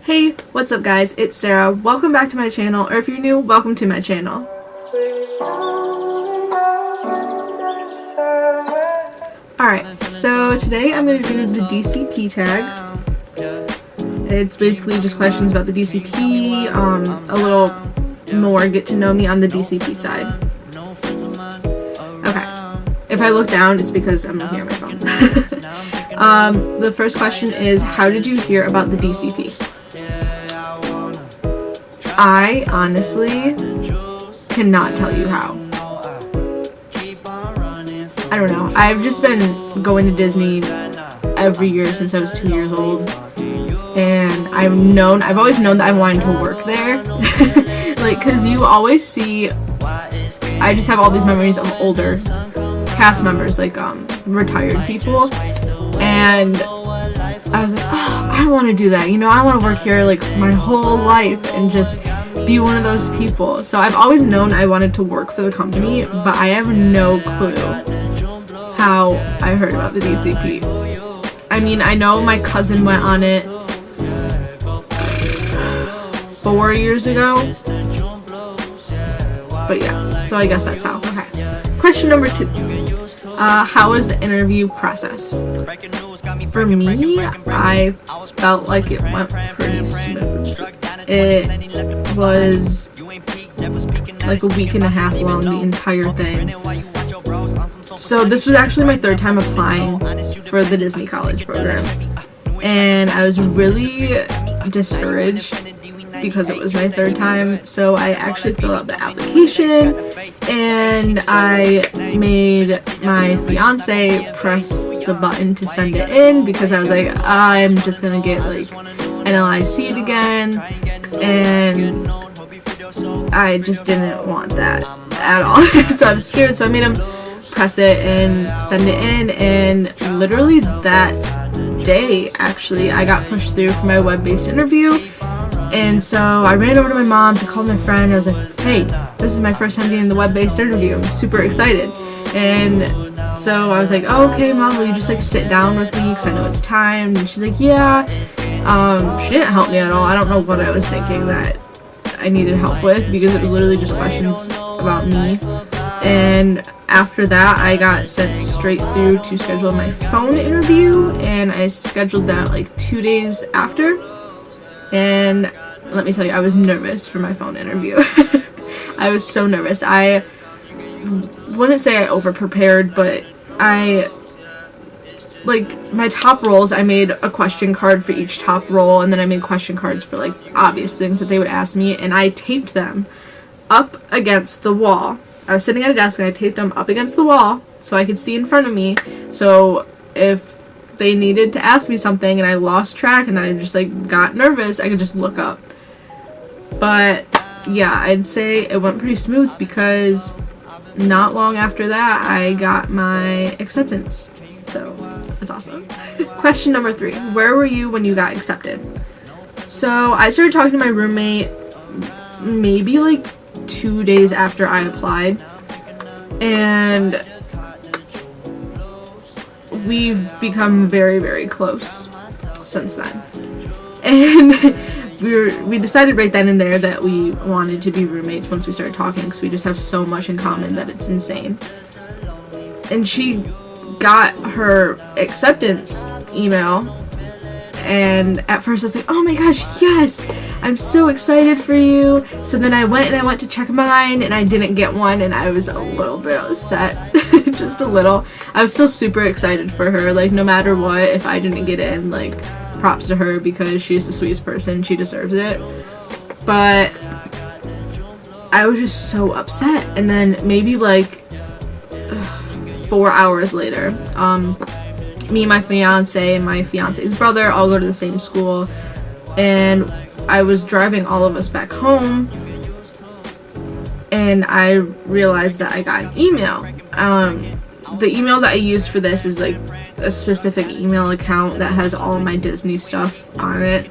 Hey, what's up guys? It's Sarah. Welcome back to my channel, or if you're new, welcome to my channel. Alright, so today I'm going to do the DCP tag. It's basically just questions about the DCP, a little more get to know me on the DCP side. Okay, if I look down, it's because I'm looking at my phone. The first question is, how did you hear about the DCP? I honestly cannot tell you how. I don't know. I've just been going to Disney every year since I was 2 years old. And I've always known that I wanted to work there. Like, cause you always see, I just have all these memories of older cast members, like, retired people. And I was like, oh, I want to do that. You know, I want to work here, like, my whole life and just be one of those people. So I've always known I wanted to work for the company, but I have no clue how I heard about the DCP. I mean, I know my cousin went on it 4 years ago, but yeah, so I guess that's how. Okay. Question number 2. How was the interview process? For me, I felt like it went pretty smooth. It was like a week and a half long, the entire thing. So this was actually my 3rd time applying for the Disney College program. And I was really discouraged because it was my 3rd time. So I actually filled out the application and I made my fiance press the button to send it in because I was like, I'm just gonna get like NLIC'd again, and I just didn't want that at all. So I was scared, so I made him press it and send it in, and literally that day actually I got pushed through for my web-based interview. And so I ran over to my mom to call my friend. I was like, hey, this is my first time getting the web-based interview. I'm super excited. And so I was like, oh, okay, Mom, will you just like sit down with me because I know it's time? And she's like, yeah. She didn't help me at all. I don't know what I was thinking that I needed help with because it was literally just questions about me. And after that, I got sent straight through to schedule my phone interview, and I scheduled that like 2 days after. And let me tell you, I was nervous for my phone interview. I was so nervous. I wouldn't say I over-prepared, but my top roles, I made a question card for each top role, and then I made question cards for, like, obvious things that they would ask me, and I taped them up against the wall. I was sitting at a desk, and I taped them up against the wall so I could see in front of me, so if they needed to ask me something and I lost track and I just like got nervous, I could just look up. But yeah, I'd say it went pretty smooth because not long after that I got my acceptance. So that's awesome. Question number 3. Where were you when you got accepted? So I started talking to my roommate maybe like 2 days after I applied, and we've become very, very close since then. And we decided right then and there that we wanted to be roommates once we started talking because we just have so much in common that it's insane. And she got her acceptance email, and at first I was like, oh my gosh, yes! I'm so excited for you. So then I went to check mine, and I didn't get one, and I was a little bit upset. Just a little. I was still super excited for her. Like, no matter what, if I didn't get in, like, props to her because she's the sweetest person. She deserves it. But I was just so upset. And then maybe, like, 4 hours later, me and my fiance and my fiance's brother all go to the same school, and I was driving all of us back home, and I realized that I got an email. The email that I use for this is like a specific email account that has all of my Disney stuff on it,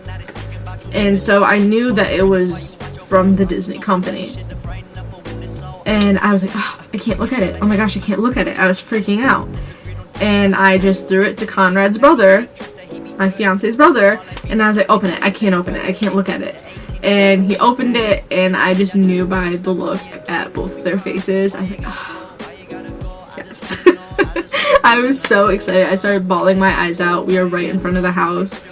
and so I knew that it was from the Disney company, and I was like, oh, I can't look at it. Oh my gosh, I can't look at it. I was freaking out. And I just threw it to Conrad's brother, my fiance's brother, and I was like, open it. I can't open it. I can't look at it. And he opened it, and I just knew by the look at both of their faces. I was like, oh, yes. I was so excited. I started bawling my eyes out. We were right in front of the house.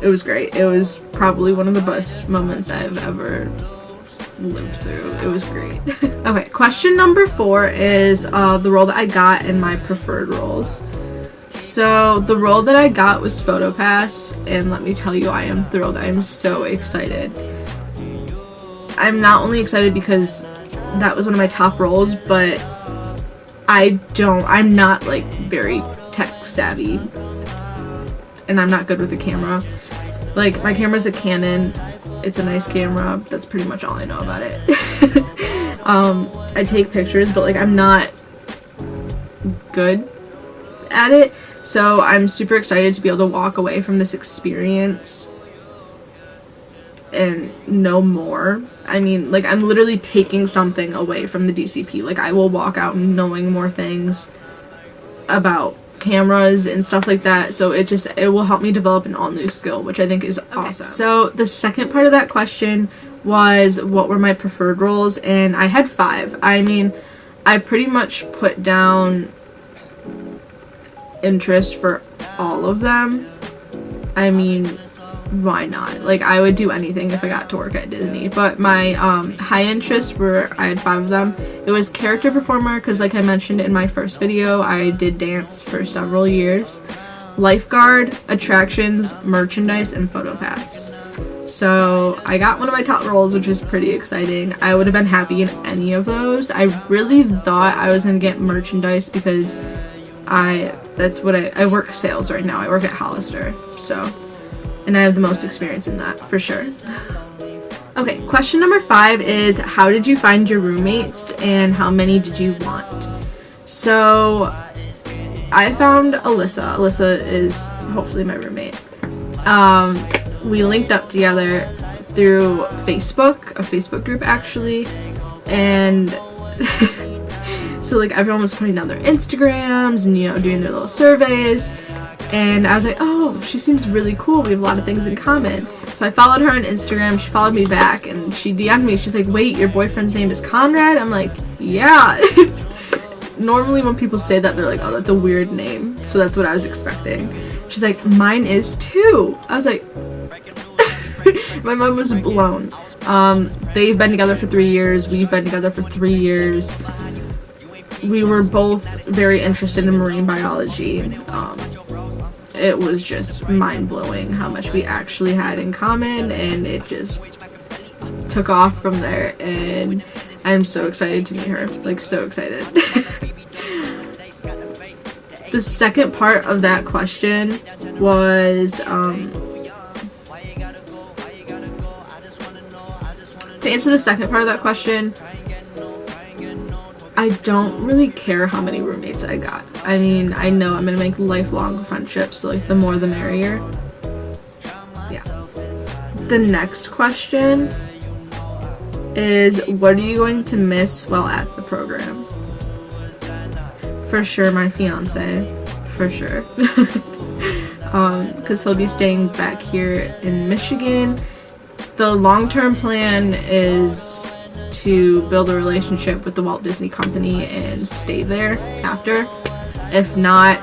It was great. It was probably one of the best moments I've ever lived through. It was great. Okay, question number 4 is the role that I got and my preferred roles. So the role that I got was PhotoPass, and let me tell you, I am thrilled. I am so excited. I'm not only excited because that was one of my top roles, but I'm not like very tech savvy, and I'm not good with the camera. Like, my camera's a Canon. It's a nice camera. That's pretty much all I know about it. I take pictures, but like, I'm not good at it. So I'm super excited to be able to walk away from this experience and know more. I mean, like, I'm literally taking something away from the DCP. Like, I will walk out knowing more things about cameras and stuff like that. So it will help me develop an all new skill, which I think is awesome. So the second part of that question was, what were my preferred roles? And I had 5. I mean, I pretty much put down interest for all of them. I mean, why not? Like, I would do anything if I got to work at Disney. But my high interests were, I had 5 of them. It was character performer, because like I mentioned in my first video, I did dance for several years. Lifeguard, attractions, merchandise, and PhotoPass. So I got one of my top roles, which is pretty exciting. I would have been happy in any of those. I really thought I was going to get merchandise because I work sales right now. I work at Hollister, so, and I have the most experience in that, for sure. Okay, question number 5 is, how did you find your roommates and how many did you want? So, I found Alyssa. Alyssa is hopefully my roommate. We linked up together through Facebook, a Facebook group actually, and so like everyone was putting down their Instagrams and, you know, doing their little surveys, and I was like, oh, she seems really cool. We have a lot of things in common. So I followed her on Instagram. She followed me back, and she DM'd me. She's like, wait, your boyfriend's name is Conrad? I'm like, yeah. Normally when people say that, they're like, oh, that's a weird name. So that's what I was expecting. She's like, mine is too. I was like, my mom was blown. They've been together for 3 years. We've been together for 3 years. We were both very interested in marine biology. It was just mind-blowing how much we actually had in common, and it just took off from there, and I'm so excited to meet her. Like, so excited. The second part of that question was, to answer the second part of that question, I don't really care how many roommates I got. I mean, I know I'm gonna make lifelong friendships, so like the more the merrier. Yeah. The next question is, what are you going to miss while at the program? For sure my fiance. For sure. Because he'll be staying back here in Michigan. The long-term plan is to build a relationship with the Walt Disney Company and stay there after. If not,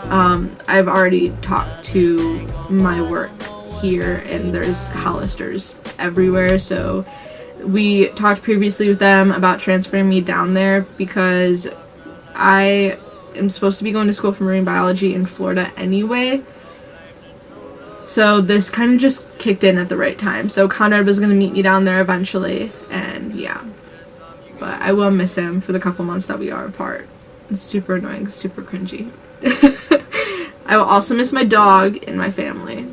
I've already talked to my work here, and there's Hollisters everywhere, so we talked previously with them about transferring me down there because I am supposed to be going to school for marine biology in Florida anyway. So this kind of just kicked in at the right time. So Conrad was going to meet me down there eventually, and yeah. But I will miss him for the couple months that we are apart. It's super annoying, super cringy. I will also miss my dog and my family.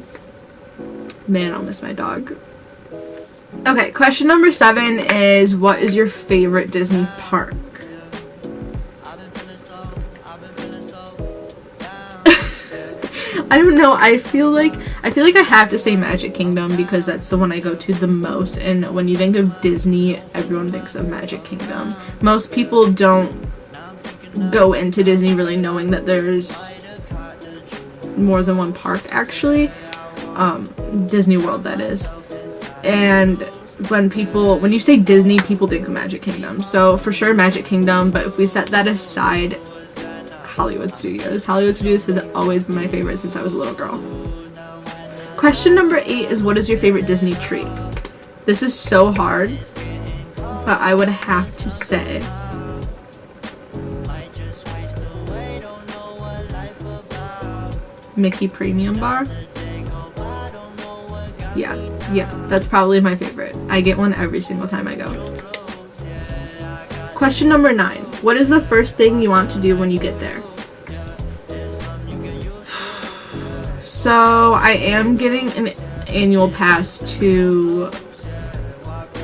Man, I'll miss my dog. Okay, question number 7 is, what is your favorite Disney park? I don't know. I feel like I have to say Magic Kingdom because that's the one I go to the most. And when you think of Disney, everyone thinks of Magic Kingdom. Most people don't go into Disney really knowing that there's more than one park, actually. Disney World, that is. And when you say Disney, people think of Magic Kingdom. So for sure Magic Kingdom, but if we set that aside, Hollywood Studios. Hollywood Studios has always been my favorite since I was a little girl. Question number 8 is, what is your favorite Disney treat? This is so hard, but I would have to say Mickey Premium Bar. Yeah, that's probably my favorite. I get one every single time I go. Question number 9. What is the first thing you want to do when you get there? So I am getting an annual pass to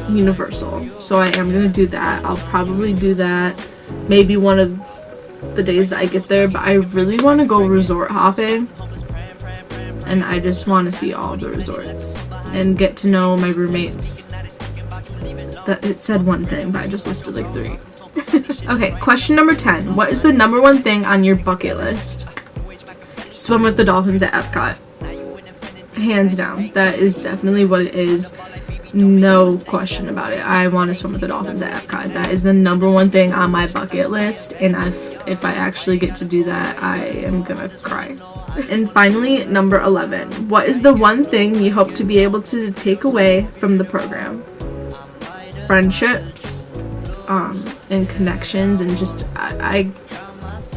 Universal, so I am gonna do that. I'll probably do that maybe one of the days that I get there, but I really want to go resort hopping, and I just want to see all the resorts and get to know my roommates. That it said one thing, but I just listed like 3. Okay, question number 10. What is the number one thing on your bucket list? Swim with the dolphins at Epcot. Hands down. That is definitely what it is. No question about it. I want to swim with the dolphins at Epcot. That is the number one thing on my bucket list, and if I actually get to do that, I am gonna cry. And finally, number 11. What is the one thing you hope to be able to take away from the program? Friendships, and connections, and just I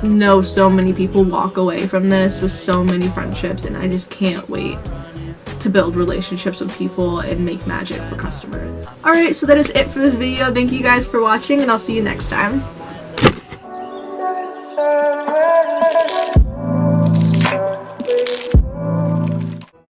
know so many people walk away from this with so many friendships, and I just can't wait to build relationships with people and make magic for customers. Alright, so that is it for this video. Thank you guys for watching, and I'll see you next time.